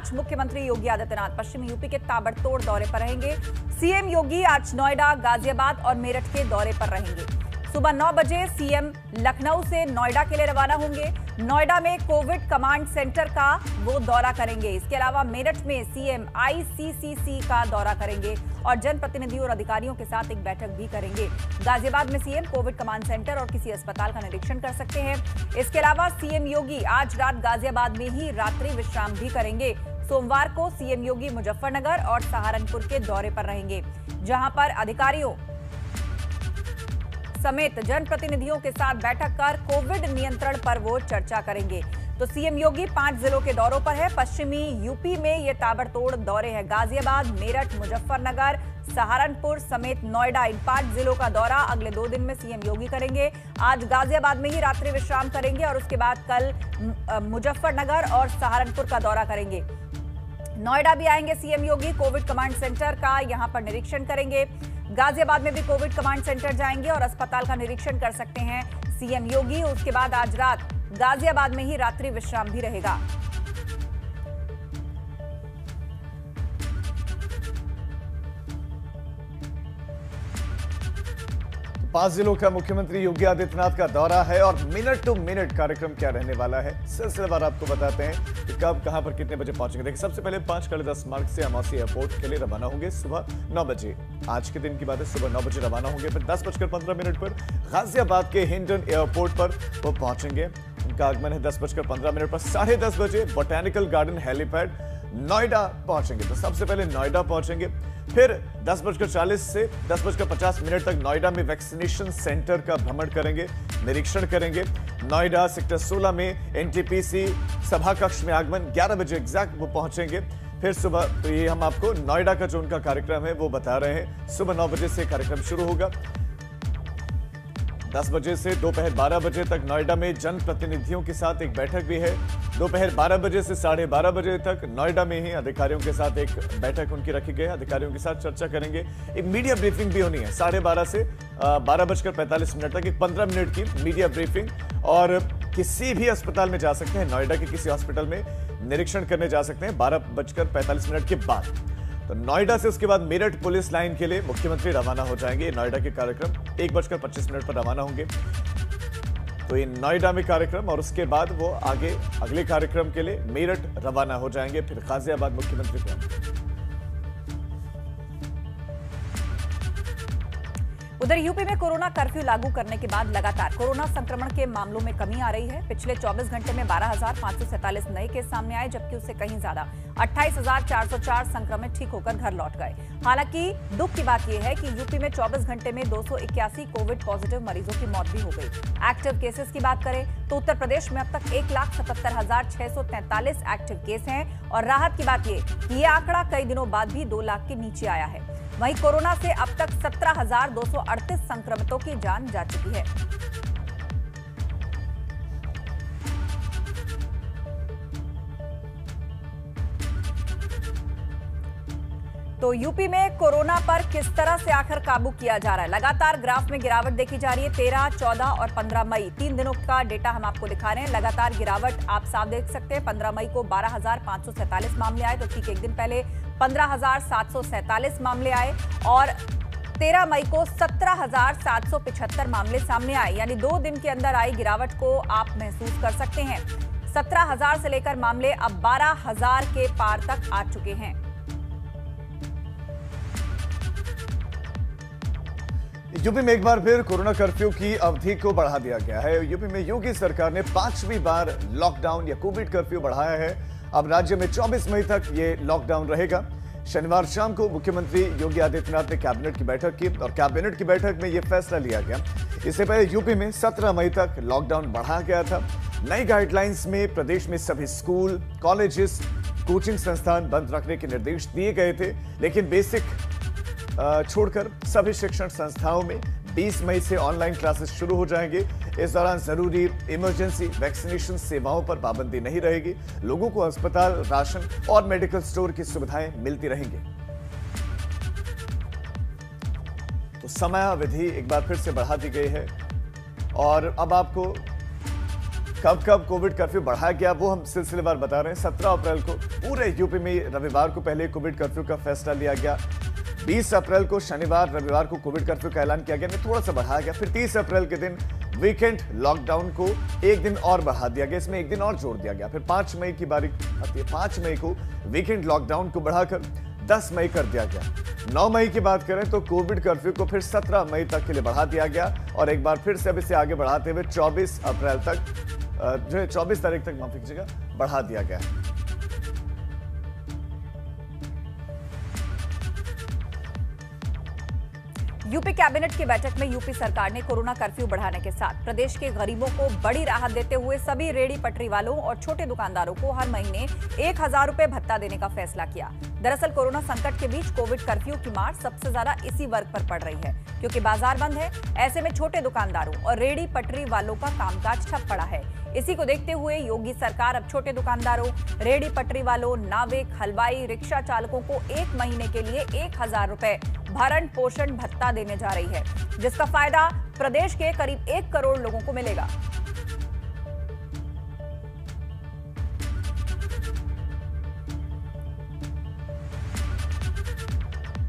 आज मुख्यमंत्री योगी आदित्यनाथ पश्चिमी यूपी के ताबड़तोड़ दौरे पर रहेंगे। सीएम योगी आज नोएडा, गाजियाबाद और मेरठ के दौरे पर रहेंगे। सुबह 9 बजे सीएम लखनऊ से नोएडा के लिए रवाना होंगे। नोएडा में कोविड कमांड सेंटर का वो दौरा करेंगे। इसके अलावा मेरठ में सीएम आईसीसीसी का दौरा करेंगे और जनप्रतिनिधियों और अधिकारियों के साथ एक बैठक भी करेंगे। गाजियाबाद में सीएम कोविड कमांड सेंटर और किसी अस्पताल का निरीक्षण कर सकते हैं। इसके अलावा सीएम योगी आज रात गाजियाबाद में ही रात्रि विश्राम भी करेंगे। सोमवार को सीएम योगी मुजफ्फरनगर और सहारनपुर के दौरे पर रहेंगे, जहां पर अधिकारियों समेत जनप्रतिनिधियों के साथ बैठक कर कोविड नियंत्रण पर वो चर्चा करेंगे। तो सीएम योगी 5 जिलों के दौरों पर है। पश्चिमी यूपी में ये ताबड़तोड़ दौरे हैं। गाजियाबाद, मेरठ, मुजफ्फरनगर, सहारनपुर समेत नोएडा, इन 5 जिलों का दौरा अगले 2 दिन में सीएम योगी करेंगे। आज गाजियाबाद में ही रात्रि विश्राम करेंगे और उसके बाद कल मुजफ्फरनगर और सहारनपुर का दौरा करेंगे। नोएडा भी आएंगे सीएम योगी, कोविड कमांड सेंटर का यहां पर निरीक्षण करेंगे। गाजियाबाद में भी कोविड कमांड सेंटर जाएंगे और अस्पताल का निरीक्षण कर सकते हैं सीएम योगी। उसके बाद आज रात गाजियाबाद में ही रात्रि विश्राम भी रहेगा। 5 जिलों का मुख्यमंत्री योगी आदित्यनाथ का दौरा है और मिनट टू मिनट कार्यक्रम क्या रहने वाला है सिलसिलेवार आपको बताते हैं कि कब कहां पर कितने बजे पहुंचेंगे। देखिए, सबसे पहले 5 कालिदास मार्ग से अमौसी एयरपोर्ट के लिए रवाना होंगे सुबह 9 बजे। आज के दिन की बात है, सुबह 9 बजे रवाना होंगे। फिर 10:15 पर गाजियाबाद के हिंडन एयरपोर्ट पर वो पहुंचेंगे। उनका आगमन है 10:15 पर। 10:30 बजे बोटैनिकल गार्डन हेलीपैड नोएडा पहुंचेंगे। तो सबसे पहले नोएडा पहुंचेंगे, फिर 10:40 से 10:50 तक नोएडा में वैक्सीनेशन सेंटर का भ्रमण करेंगे, निरीक्षण करेंगे। नोएडा सेक्टर 16 में एनटीपीसी सभा कक्ष में आगमन 11 बजे एग्जैक्ट वो पहुंचेंगे। फिर सुबह, तो ये हम आपको नोएडा का जो उनका कार्यक्रम है वो बता रहे हैं। सुबह 9 बजे से कार्यक्रम शुरू होगा। 10 बजे से दोपहर 12 बजे तक नोएडा में जनप्रतिनिधियों के साथ एक बैठक भी है। दोपहर 12 बजे से 12:30 बजे तक नोएडा में ही अधिकारियों के साथ एक बैठक उनकी रखी गई है। अधिकारियों के साथ चर्चा करेंगे। एक मीडिया ब्रीफिंग भी होनी है 12:30 से 12:45 तक, एक 15 मिनट की मीडिया ब्रीफिंग। और किसी भी अस्पताल में जा सकते हैं, नोएडा के किसी हॉस्पिटल में निरीक्षण करने जा सकते हैं 12:45 के बाद। तो नोएडा से उसके बाद मेरठ पुलिस लाइन के लिए मुख्यमंत्री रवाना हो जाएंगे। नोएडा के कार्यक्रम 1:25 पर रवाना होंगे। तो ये नोएडा में कार्यक्रम और उसके बाद वो आगे अगले कार्यक्रम के लिए मेरठ रवाना हो जाएंगे। फिर गाजियाबाद मुख्यमंत्री को। उधर यूपी में कोरोना कर्फ्यू लागू करने के बाद लगातार कोरोना संक्रमण के मामलों में कमी आ रही है। पिछले 24 घंटे में 12,547 नए केस सामने आए, जबकि उससे कहीं ज्यादा 28,404 संक्रमित ठीक होकर घर लौट गए। हालांकि दुख की बात यह है कि यूपी में 24 घंटे में 281 कोविड पॉजिटिव मरीजों की मौत भी हो गई। एक्टिव केसेस की बात करें तो उत्तर प्रदेश में अब तक 1,77,643 एक्टिव केस हैं और राहत की बात यह कि यह आंकड़ा कई दिनों बाद भी 2 लाख के नीचे आया है। वहीं कोरोना से अब तक 17,238 संक्रमितों की जान जा चुकी है। तो यूपी में कोरोना पर किस तरह से आखिर काबू किया जा रहा है। लगातार ग्राफ में गिरावट देखी जा रही है। 13, 14 और 15 मई 3 दिनों का डेटा हम आपको दिखा रहे हैं। लगातार गिरावट आप साफ देख सकते हैं। 15 मई को 12,547 मामले आए, तो ठीक एक दिन पहले 15,747 मामले आए और 13 मई को 17,775 मामले सामने आए। यानी 2 दिन के अंदर आई गिरावट को आप महसूस कर सकते हैं। 17,000 से लेकर मामले अब 12,000 के पार तक आ चुके हैं। यूपी में एक बार फिर कोरोना कर्फ्यू की अवधि को बढ़ा दिया गया है। यूपी में योगी सरकार ने 5वीं बार लॉकडाउन या कोविड कर्फ्यू बढ़ाया है। अब राज्य में 24 मई तक ये लॉकडाउन रहेगा। शनिवार शाम को मुख्यमंत्री योगी आदित्यनाथ ने कैबिनेट की बैठक की और कैबिनेट की बैठक में यह फैसला लिया गया। इससे पहले यूपी में 17 मई तक लॉकडाउन बढ़ाया गया था। नई गाइडलाइंस में प्रदेश में सभी स्कूल, कॉलेजेस, कोचिंग संस्थान बंद रखने के निर्देश दिए गए थे, लेकिन बेसिक छोड़कर सभी शिक्षण संस्थाओं में 20 मई से ऑनलाइन क्लासेस शुरू हो जाएंगे। इस दौरान जरूरी इमरजेंसी वैक्सीनेशन सेवाओं पर पाबंदी नहीं रहेगी। लोगों को अस्पताल, राशन और मेडिकल स्टोर की सुविधाएं मिलती रहेंगी। तो समय अवधि एक बार फिर से बढ़ा दी गई है और अब आपको कब कब कोविड कर्फ्यू बढ़ाया गया वो हम सिलसिलेवार बता रहे हैं। 17 अप्रैल को पूरे यूपी में रविवार को पहले कोविड कर्फ्यू का फैसला लिया गया। 20 अप्रैल को शनिवार रविवार को कोविड कर्फ्यू का ऐलान किया गया, थोड़ा सा बढ़ाया गया। फिर 30 अप्रैल के दिन वीकेंड लॉकडाउन को एक दिन और बढ़ा दिया गया, इसमें एक दिन और जोड़ दिया गया। फिर 5 मई की बारी आती है, 5 मई को वीकेंड लॉकडाउन को बढ़ाकर 10 मई कर दिया गया। 9 मई की बात करें तो कोविड कर्फ्यू को फिर 17 मई तक के लिए बढ़ा दिया गया और एक बार फिर से अब इसे आगे बढ़ाते हुए 24 अप्रैल तक जो है 24 तारीख तक माफी कीजिएगा बढ़ा दिया गया। यूपी कैबिनेट की बैठक में यूपी सरकार ने कोरोना कर्फ्यू बढ़ाने के साथ प्रदेश के गरीबों को बड़ी राहत देते हुए सभी रेहड़ी पटरी वालों और छोटे दुकानदारों को हर महीने 1000 रुपए भत्ता देने का फैसला किया। दरअसल कोरोना संकट के बीच कोविड कर्फ्यू की मार सबसे ज्यादा इसी वर्ग पर पड़ रही है, क्योंकि बाजार बंद है। ऐसे में छोटे दुकानदारों और रेहड़ी पटरी वालों का कामकाज ठप पड़ा है। इसी को देखते हुए योगी सरकार अब छोटे दुकानदारों, रेहड़ी पटरी वालों, नाविक, हलवाई, रिक्शा चालकों को 1 महीने के लिए 1000 रुपए भरण पोषण भत्ता देने जा रही है, जिसका फायदा प्रदेश के करीब 1 करोड़ लोगों को मिलेगा।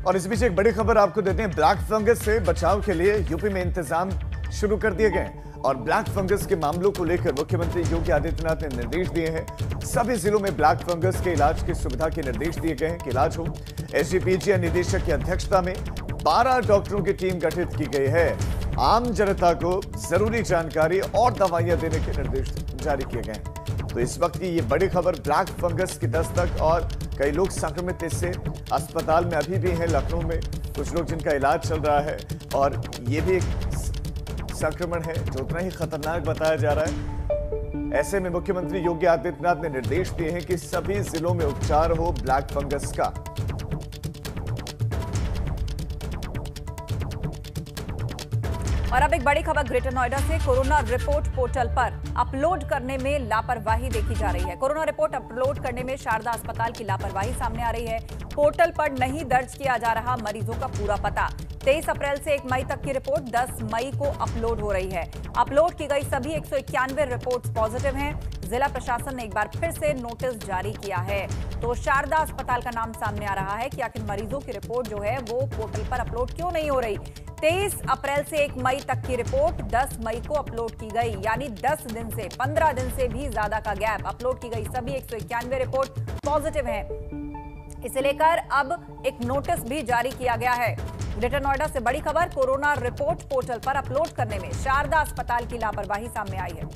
और इस बीच एक बड़ी खबर आपको देते हैं। ब्लैक फंगस से बचाव के लिए यूपी में इंतजाम शुरू कर दिए गए और ब्लैक फंगस के मामलों को लेकर मुख्यमंत्री योगी आदित्यनाथ ने निर्देश दिए हैं। सभी जिलों में ब्लैक फंगस के इलाज की सुविधा के निर्देश दिए गए हैं कि इलाज हो। एसजीपीजी निदेशक की अध्यक्षता में 12 डॉक्टरों की टीम गठित की गई है। आम जनता को जरूरी जानकारी और दवाइयां देने के निर्देश जारी किए गए हैं। तो इस वक्त की ये बड़ी खबर, ब्लैक फंगस की दस्तक और कई लोग संक्रमित इससे अस्पताल में अभी भी हैं। लखनऊ में कुछ लोग जिनका इलाज चल रहा है और ये भी एक संक्रमण है जो उतना ही खतरनाक बताया जा रहा है। ऐसे में मुख्यमंत्री योगी आदित्यनाथ ने निर्देश दिए हैं कि सभी जिलों में उपचार हो ब्लैक फंगस का। और अब एक बड़ी खबर ग्रेटर नोएडा से। कोरोना रिपोर्ट पोर्टल पर अपलोड करने में लापरवाही देखी जा रही है। कोरोना रिपोर्ट अपलोड करने में शारदा अस्पताल की लापरवाही सामने आ रही है। पोर्टल पर नहीं दर्ज किया जा रहा मरीजों का पूरा पता। 23 अप्रैल से 1 मई तक की रिपोर्ट 10 मई को अपलोड हो रही है। अपलोड की गई सभी 191 रिपोर्ट्स पॉजिटिव हैं। जिला प्रशासन ने एक बार फिर से नोटिस जारी किया है। तो शारदा अस्पताल का नाम सामने आ रहा है कि आखिर मरीजों की रिपोर्ट जो है वो पोर्टल पर अपलोड क्यों नहीं हो रही। 23 अप्रैल से 1 मई तक की रिपोर्ट 10 मई को अपलोड की गई, यानी 10 दिन से 15 दिन से भी ज्यादा का गैप। अपलोड की गई सभी 191 रिपोर्ट पॉजिटिव हैं। इसे लेकर अब एक नोटिस भी जारी किया गया है। ग्रेटर नोएडा से बड़ी खबर, कोरोना रिपोर्ट पोर्टल पर अपलोड करने में शारदा अस्पताल की लापरवाही सामने आई है।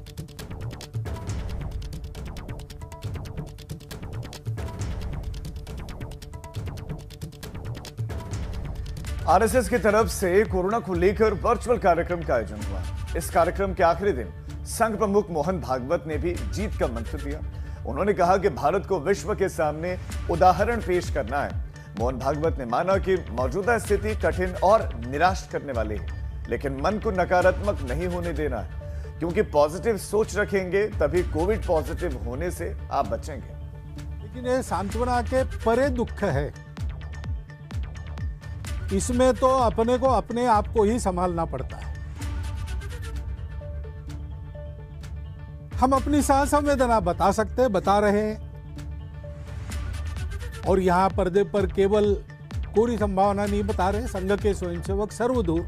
आरएसएस की तरफ से कोरोना को लेकर वर्चुअल कार्यक्रम का आयोजन हुआ। इस कार्यक्रम के आखिरी दिन संघ प्रमुख मोहन भागवत ने भी जीत का मंत्र दिया। उन्होंने कहा कि भारत को विश्व के सामने उदाहरण पेश करना है। मोहन भागवत ने माना कि मौजूदा स्थिति कठिन और निराश करने वाली है, लेकिन मन को नकारात्मक नहीं होने देना है, क्योंकि पॉजिटिव सोच रखेंगे तभी कोविड पॉजिटिव होने से आप बचेंगे। लेकिन ये सांत्वना के परे दुख है। इसमें तो अपने को अपने आप को ही संभालना पड़ता है। हम अपनी संवेदना बता सकते, बता रहे हैं, और यहां पर्दे पर केवल कोरी संभावना नहीं बता रहे। संघ के स्वयंसेवक सर्वदूर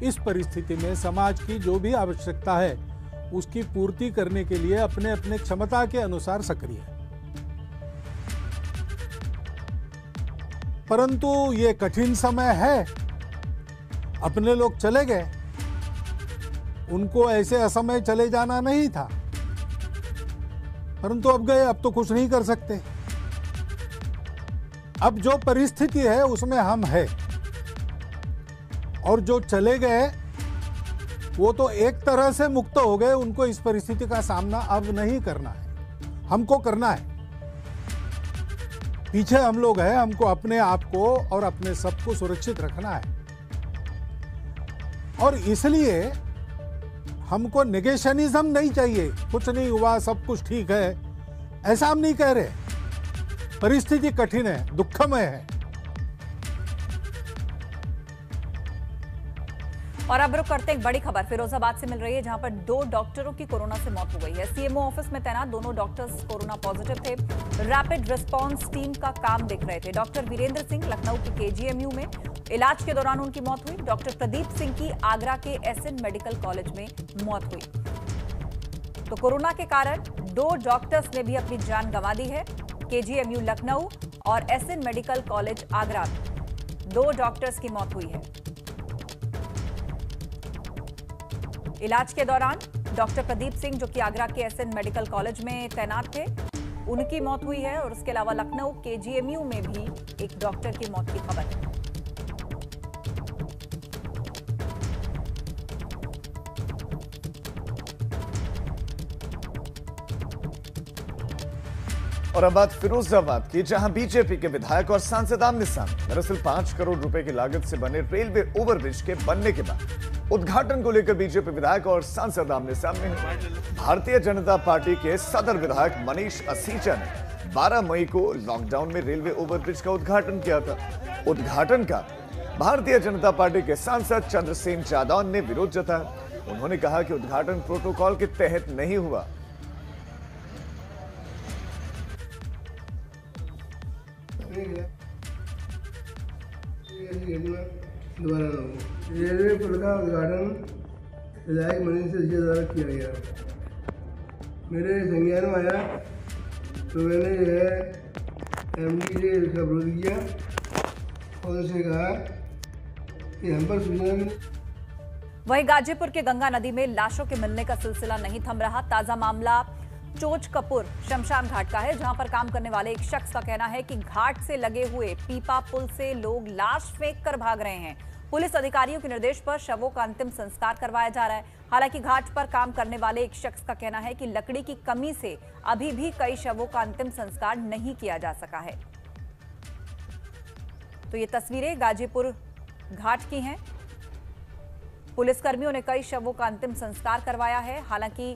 इस परिस्थिति में समाज की जो भी आवश्यकता है उसकी पूर्ति करने के लिए अपने अपने क्षमता के अनुसार सक्रिय है। परंतु ये कठिन समय है। अपने लोग चले गए, उनको ऐसे असमय चले जाना नहीं था, परंतु अब गए, अब तो कुछ नहीं कर सकते। अब जो परिस्थिति है उसमें हम हैं, और जो चले गए वो तो एक तरह से मुक्त हो गए। उनको इस परिस्थिति का सामना अब नहीं करना है, हमको करना है। पीछे हम लोग हैं, हमको अपने आप को और अपने सबको सुरक्षित रखना है। और इसलिए हमको नेगेशनिज्म नहीं चाहिए। कुछ नहीं हुआ, सब कुछ ठीक है, ऐसा हम नहीं कह रहे। परिस्थिति कठिन है, दुखमय है, और अब रुक करते हैं एक बड़ी खबर फिरोजाबाद से मिल रही है, जहां पर 2 डॉक्टरों की कोरोना से मौत हो गई है। सीएमओ ऑफिस में तैनात दोनों डॉक्टर्स कोरोना पॉजिटिव थे। रैपिड रिस्पांस टीम का काम देख रहे थे। डॉक्टर वीरेंद्र सिंह लखनऊ के केजीएमयू में इलाज के दौरान उनकी मौत हुई। डॉक्टर प्रदीप सिंह की आगरा के एसएन मेडिकल कॉलेज में मौत हुई। तो कोरोना के कारण 2 डॉक्टर्स ने भी अपनी जान गंवा दी है। केजीएमयू लखनऊ और एसएन मेडिकल कॉलेज आगरा में 2 डॉक्टर्स की मौत हुई है। इलाज के दौरान डॉक्टर प्रदीप सिंह, जो कि आगरा के एसएन मेडिकल कॉलेज में तैनात थे, उनकी मौत हुई है। और उसके अलावा लखनऊ केजीएमयू में भी एक डॉक्टर की मौत की खबर है। और अब बात फिरोजाबाद की, जहां बीजेपी के विधायक और सांसद आमने सामने। दरअसल 5 करोड़ रुपए की लागत से बने रेलवे ओवरब्रिज के बनने के बाद उद्घाटन को लेकर बीजेपी विधायक और सांसद आमने सामने हैं। भारतीय जनता पार्टी के सदर विधायक मनीष असीचा ने 12 मई को लॉकडाउन में रेलवे ओवरब्रिज का उद्घाटन किया था। उद्घाटन का भारतीय जनता पार्टी के सांसद चंद्रसेन जादौन ने विरोध जताया। उन्होंने कहा कि उद्घाटन प्रोटोकॉल के तहत नहीं हुआ। रेलवे पुल का उद्घाटन विधायक मनीष असीचा द्वारा किया गया। मेरे संज्ञान में आया तो मैंने जो है एमडी से इसका विरोध किया और उससे कहा कि हम पर सूचना। वहीं गाजीपुर के गंगा नदी में लाशों के मिलने का सिलसिला नहीं थम रहा। ताजा मामला चोच कपूर शमशान घाट का है, जहां पर काम करने वाले एक शख्स का कहना है कि घाट से लगे हुए पीपा पुल से लोग लाश फेंक कर भाग रहे हैं। पुलिस अधिकारियों के निर्देश पर शवों का अंतिम संस्कार करवाया जा रहा है। हालांकि घाट पर काम करने वाले एक शख्स का कहना है कि लकड़ी की कमी से अभी भी कई शवों का अंतिम संस्कार नहीं किया जा सका है। तो ये तस्वीरें गाजीपुर घाट की हैं। पुलिसकर्मियों ने कई शवों का अंतिम संस्कार करवाया है। हालांकि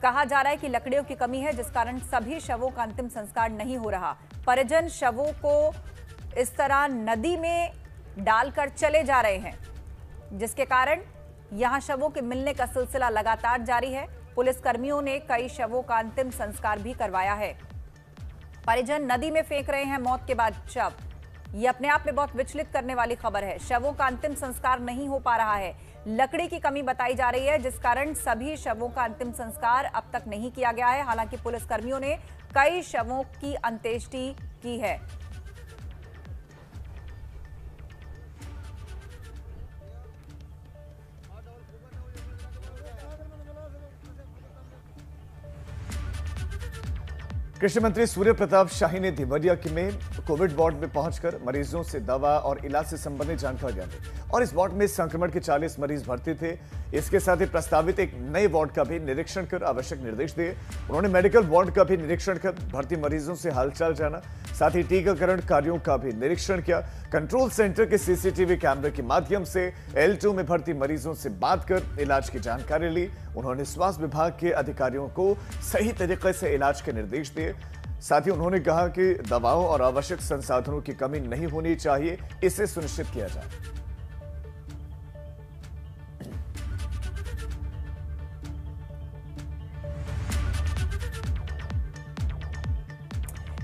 कहा जा रहा है कि लकड़ियों की कमी है, जिस कारण सभी शवों का अंतिम संस्कार नहीं हो रहा। परिजन शवों को इस तरह नदी में डालकर चले जा रहे हैं, जिसके कारण यहां शवों के मिलने का सिलसिला लगातार जारी है। पुलिसकर्मियों ने कई शवों का अंतिम संस्कार भी करवाया है। परिजन नदी में फेंक रहे हैं मौत के बाद शव। ये अपने आप में बहुत विचलित करने वाली खबर है। शवों का अंतिम संस्कार नहीं हो पा रहा है। लकड़ी की कमी बताई जा रही है, जिस कारण सभी शवों का अंतिम संस्कार अब तक नहीं किया गया है। हालांकि पुलिसकर्मियों ने कई शवों की अंत्येष्टि की है। कृषि मंत्री सूर्य प्रताप शाही ने देवरिया में कोविड वार्ड में पहुंचकर मरीजों से दवा और इलाज से संबंधित जानकारियां दी। और इस वार्ड में संक्रमण के 40 मरीज भर्ती थे। इसके साथ ही प्रस्तावित एक नए वार्ड का भी निरीक्षण कर आवश्यक निर्देश दिए। उन्होंने मेडिकल वार्ड का भी निरीक्षण कर भर्ती मरीजों से हालचाल जाना, साथ ही टीकाकरण कार्यों का भी निरीक्षण किया। कंट्रोल सेंटर के सीसीटीवी कैमरे के माध्यम से L2 में भर्ती मरीजों से बात कर इलाज की जानकारी ली। उन्होंने स्वास्थ्य विभाग के अधिकारियों को सही तरीके से इलाज के निर्देश दिए। साथ ही उन्होंने कहा कि दवाओं और आवश्यक संसाधनों की कमी नहीं होनी चाहिए, इसे सुनिश्चित किया जाए।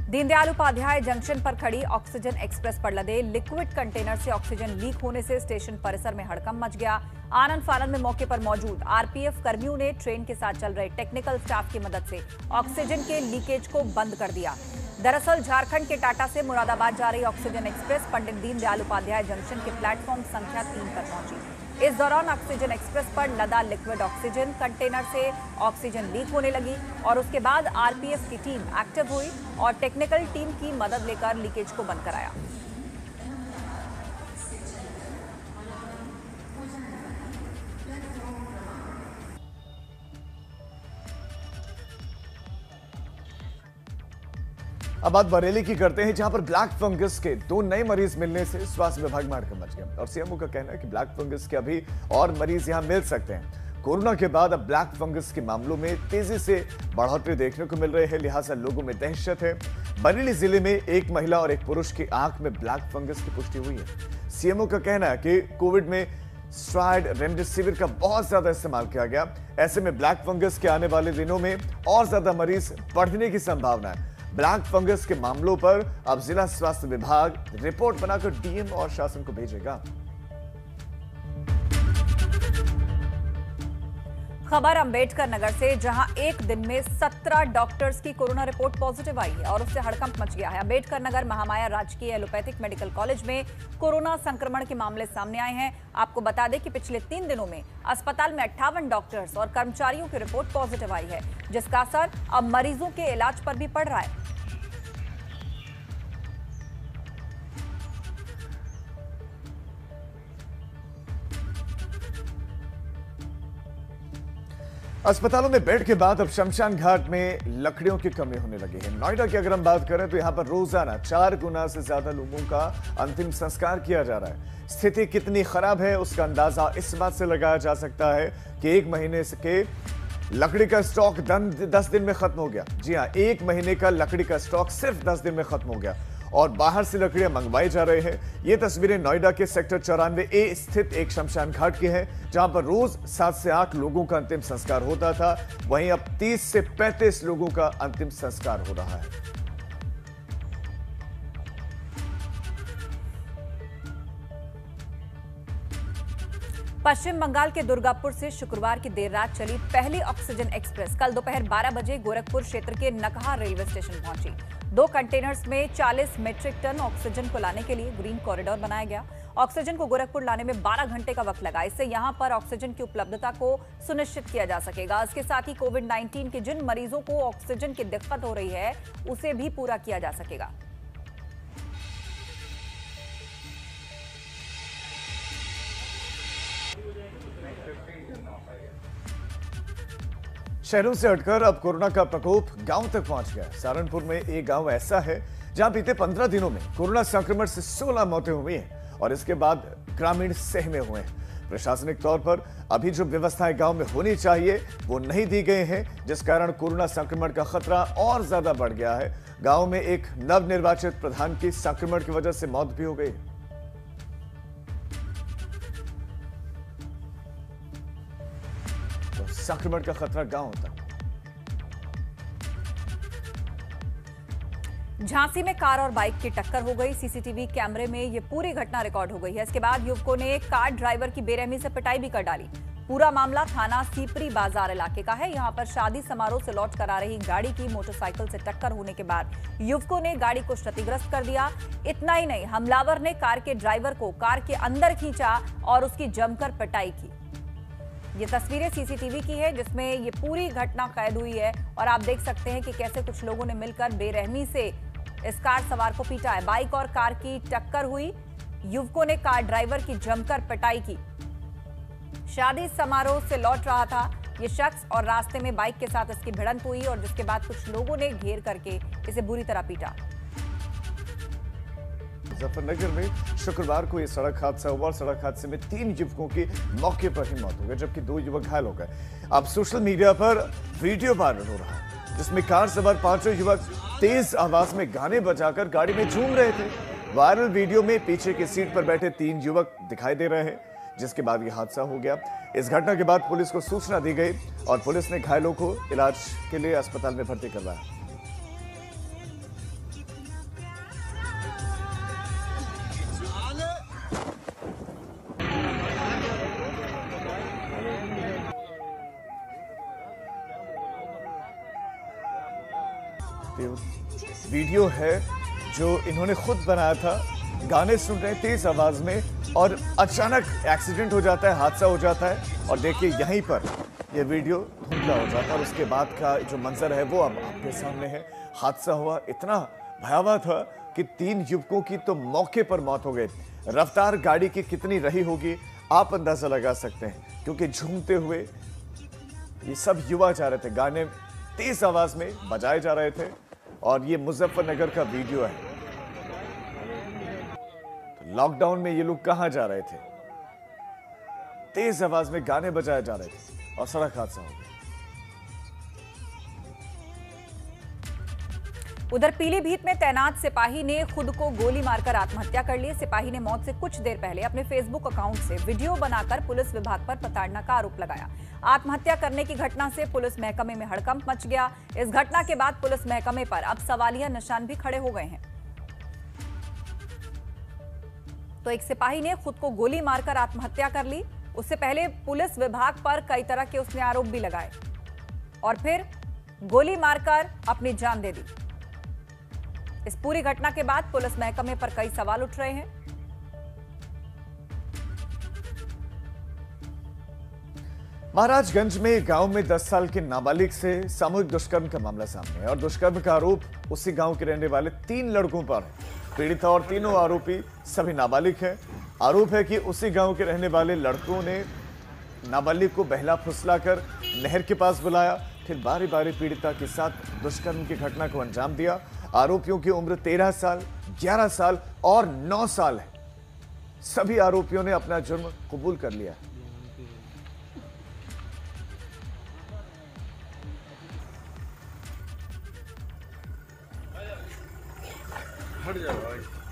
दीनदयाल उपाध्याय जंक्शन पर खड़ी ऑक्सीजन एक्सप्रेस पर लदे लिक्विड कंटेनर से ऑक्सीजन लीक होने से स्टेशन परिसर में हड़कंप मच गया। आनंद फानंद में मौके पर मौजूद आरपीएफ कर्मियों ने ट्रेन के साथ चल रहे टेक्निकल स्टाफ की मदद से ऑक्सीजन के लीकेज को बंद कर दिया। दरअसल झारखंड के टाटा से मुरादाबाद जा रही oxygen express Pandit Deendayal Upadhyay junction के प्लेटफॉर्म संख्या 3 पर पहुंची। इस दौरान ऑक्सीजन एक्सप्रेस पर लदा लिक्विड ऑक्सीजन कंटेनर से ऑक्सीजन लीक होने लगी और उसके बाद आरपीएफ की टीम एक्टिव हुई और टेक्निकल टीम की मदद लेकर लीकेज को बंद कराया। अब बात बरेली की करते हैं, जहां पर ब्लैक फंगस के 2 नए मरीज मिलने से स्वास्थ्य विभाग में हड़कंप मच गया। और सीएमओ का कहना है कि ब्लैक फंगस के अभी और मरीज यहां मिल सकते हैं। कोरोना के बाद अब ब्लैक फंगस के मामलों में तेजी से बढ़ोतरी देखने को मिल रही है, लिहाजा लोगों में दहशत है। बरेली जिले में एक महिला और एक पुरुष की आंख में ब्लैक फंगस की पुष्टि हुई है। सीएमओ का कहना है कि कोविड में स्ट्राइड रेमडेसिविर का बहुत ज्यादा इस्तेमाल किया गया। ऐसे में ब्लैक फंगस के आने वाले दिनों में और ज्यादा मरीज बढ़ने की संभावना है। ब्लैक फंगस के मामलों पर अब जिला स्वास्थ्य विभाग रिपोर्ट बनाकर डीएम और शासन को भेजेगा। खबर अंबेडकर नगर से, जहां एक दिन में 17 डॉक्टर्स की कोरोना रिपोर्ट पॉजिटिव आई है और उससे हड़कंप मच गया है। अंबेडकर नगर महामाया राजकीय एलोपैथिक मेडिकल कॉलेज में कोरोना संक्रमण के मामले सामने आए हैं। आपको बता दें कि पिछले 3 दिनों में अस्पताल में 58 डॉक्टर्स और कर्मचारियों की रिपोर्ट पॉजिटिव आई है, जिसका असर अब मरीजों के इलाज पर भी पड़ रहा है। अस्पतालों में बेड के बाद अब शमशान घाट में लकड़ियों की कमी होने लगी है। नोएडा की अगर हम बात करें तो यहां पर रोजाना 4 गुना से ज्यादा लोगों का अंतिम संस्कार किया जा रहा है। स्थिति कितनी खराब है उसका अंदाजा इस बात से लगाया जा सकता है कि 1 महीने के लकड़ी का स्टॉक 10 दिन में खत्म हो गया। जी हां, 1 महीने का लकड़ी का स्टॉक सिर्फ 10 दिन में खत्म हो गया और बाहर से लकड़ियां मंगवाई जा रहे हैं। ये तस्वीरें नोएडा के सेक्टर 94A स्थित एक शमशान घाट की है, जहां पर रोज 7 से 8 लोगों का अंतिम संस्कार होता था। वहीं अब 30 से 35 लोगों का अंतिम संस्कार हो रहा है। पश्चिम बंगाल के दुर्गापुर से शुक्रवार की देर रात चली पहली ऑक्सीजन एक्सप्रेस कल दोपहर 12 बजे गोरखपुर क्षेत्र के नकहा रेलवे स्टेशन पहुंची। 2 कंटेनर्स में 40 मीट्रिक टन ऑक्सीजन को लाने के लिए ग्रीन कॉरिडोर बनाया गया। ऑक्सीजन को गोरखपुर लाने में 12 घंटे का वक्त लगा। इससे यहां पर ऑक्सीजन की उपलब्धता को सुनिश्चित किया जा सकेगा। इसके साथ ही कोविड-19 के जिन मरीजों को ऑक्सीजन की दिक्कत हो रही है उसे भी पूरा किया जा सकेगा। शहरों से हटकर अब कोरोना का प्रकोप गांव तक पहुंच गया। सहारनपुर में एक गांव ऐसा है जहां बीते 15 दिनों में कोरोना संक्रमण से 16 मौतें हुई हैं और इसके बाद ग्रामीण सहमे हुए हैं। प्रशासनिक तौर पर अभी जो व्यवस्थाएं गांव में होनी चाहिए वो नहीं दी गई हैं, जिस कारण कोरोना संक्रमण का खतरा और ज्यादा बढ़ गया है। गांव में एक नवनिर्वाचित प्रधान की संक्रमण की वजह से मौत भी हो गई। संक्रमण का खतरा गांव तक। झांसी में कार और बाइक की टक्कर हो गई। सीसीटीवी कैमरे में ये पूरी घटना रिकॉर्ड हो गई है। इसके बाद युवकों ने कार ड्राइवर की बेरहमी से पिटाई भी कर डाली। पूरा मामला थाना सीपरी बाजार इलाके का है। यहां पर शादी समारोह से लौट कर आ रही गाड़ी की मोटरसाइकिल से टक्कर होने के बाद युवकों ने गाड़ी को क्षतिग्रस्त कर दिया। इतना ही नहीं, हमलावर ने कार के ड्राइवर को कार के अंदर खींचा और उसकी जमकर पिटाई की। ये तस्वीरें सीसीटीवी की है जिसमें ये पूरी घटना कैद हुई है और आप देख सकते हैं कि कैसे कुछ लोगों ने मिलकर बेरहमी से इस कार सवार को पीटा है। बाइक और कार की टक्कर हुई। युवकों ने कार ड्राइवर की जमकर पिटाई की। शादी समारोह से लौट रहा था ये शख्स और रास्ते में बाइक के साथ इसकी भिड़ंत हुई और जिसके बाद कुछ लोगों ने घेर करके इसे बुरी तरह पीटा। मुजफ्फरनगर में शुक्रवार को यह सड़क हादसा हुआ और सड़क हादसे में 3 युवकों की मौके पर ही मौत हो गई, जबकि 2 युवक घायल हो गए। अब सोशल मीडिया पर वीडियो वायरल हो रहा है जिसमें कार सवार 5 युवक तेज आवाज में गाने बजाकर गाड़ी में झूम रहे थे। वायरल वीडियो में पीछे की सीट पर बैठे 3 युवक दिखाई दे रहे हैं, जिसके बाद यह हादसा हो गया। इस घटना के बाद पुलिस को सूचना दी गई और पुलिस ने घायलों को इलाज के लिए अस्पताल में भर्ती करवाया। वीडियो है जो इन्होंने खुद बनाया था। गाने सुन रहे हैं तेज आवाज में और अचानक एक्सीडेंट हो जाता है, हादसा हो जाता है और देखिए यहीं पर ये वीडियो धुंधला हो जाता है और उसके बाद का जो मंजर है वो अब आपके सामने है। हादसा हुआ इतना भयावह था कि 3 युवकों की तो मौके पर मौत हो गई। रफ्तार गाड़ी की कितनी रही होगी आप अंदाजा लगा सकते हैं, क्योंकि झूमते हुए ये सब युवा जा रहे थे, गाने तेज आवाज में बजाए जा रहे थे और ये मुजफ्फरनगर का वीडियो है। तो लॉकडाउन में ये लोग कहां जा रहे थे? तेज आवाज में गाने बजाए जा रहे थे और सड़क हादसा हो गया। उधर पीलीभीत में तैनात सिपाही ने खुद को गोली मारकर आत्महत्या कर ली। सिपाही ने मौत से कुछ देर पहले अपने फेसबुक अकाउंट से वीडियो बनाकर पुलिस विभाग पर प्रताड़ना का आरोप लगाया। आत्महत्या करने की घटना से पुलिस महकमे में हड़कंप मच गया। इस घटना के बाद पुलिस महकमे पर अब सवालिया निशान भी खड़े हो गए हैं। तो एक सिपाही ने खुद को गोली मारकर आत्महत्या कर ली। उससे पहले पुलिस विभाग पर कई तरह के उसने आरोप भी लगाए और फिर गोली मारकर अपनी जान दे दी। इस पूरी घटना के बाद पुलिस महकमे पर कई सवाल उठ रहे हैं। महाराजगंज में गांव में 10 साल के नाबालिग से सामूहिक दुष्कर्म का मामला सामने है और दुष्कर्म का आरोप उसी गांव के रहने वाले 3 लड़कों पर है। पीड़िता और तीनों आरोपी सभी नाबालिग हैं। आरोप है कि उसी गांव के रहने वाले लड़कों ने नाबालिग को बहला फुसलाकर नहर के पास बुलाया, फिर बारी बारी पीड़िता के साथ दुष्कर्म की घटना को अंजाम दिया। आरोपियों की उम्र 13 साल, 11 साल और 9 साल है। सभी आरोपियों ने अपना जुर्म कबूल कर लिया। हट जाओ भाई।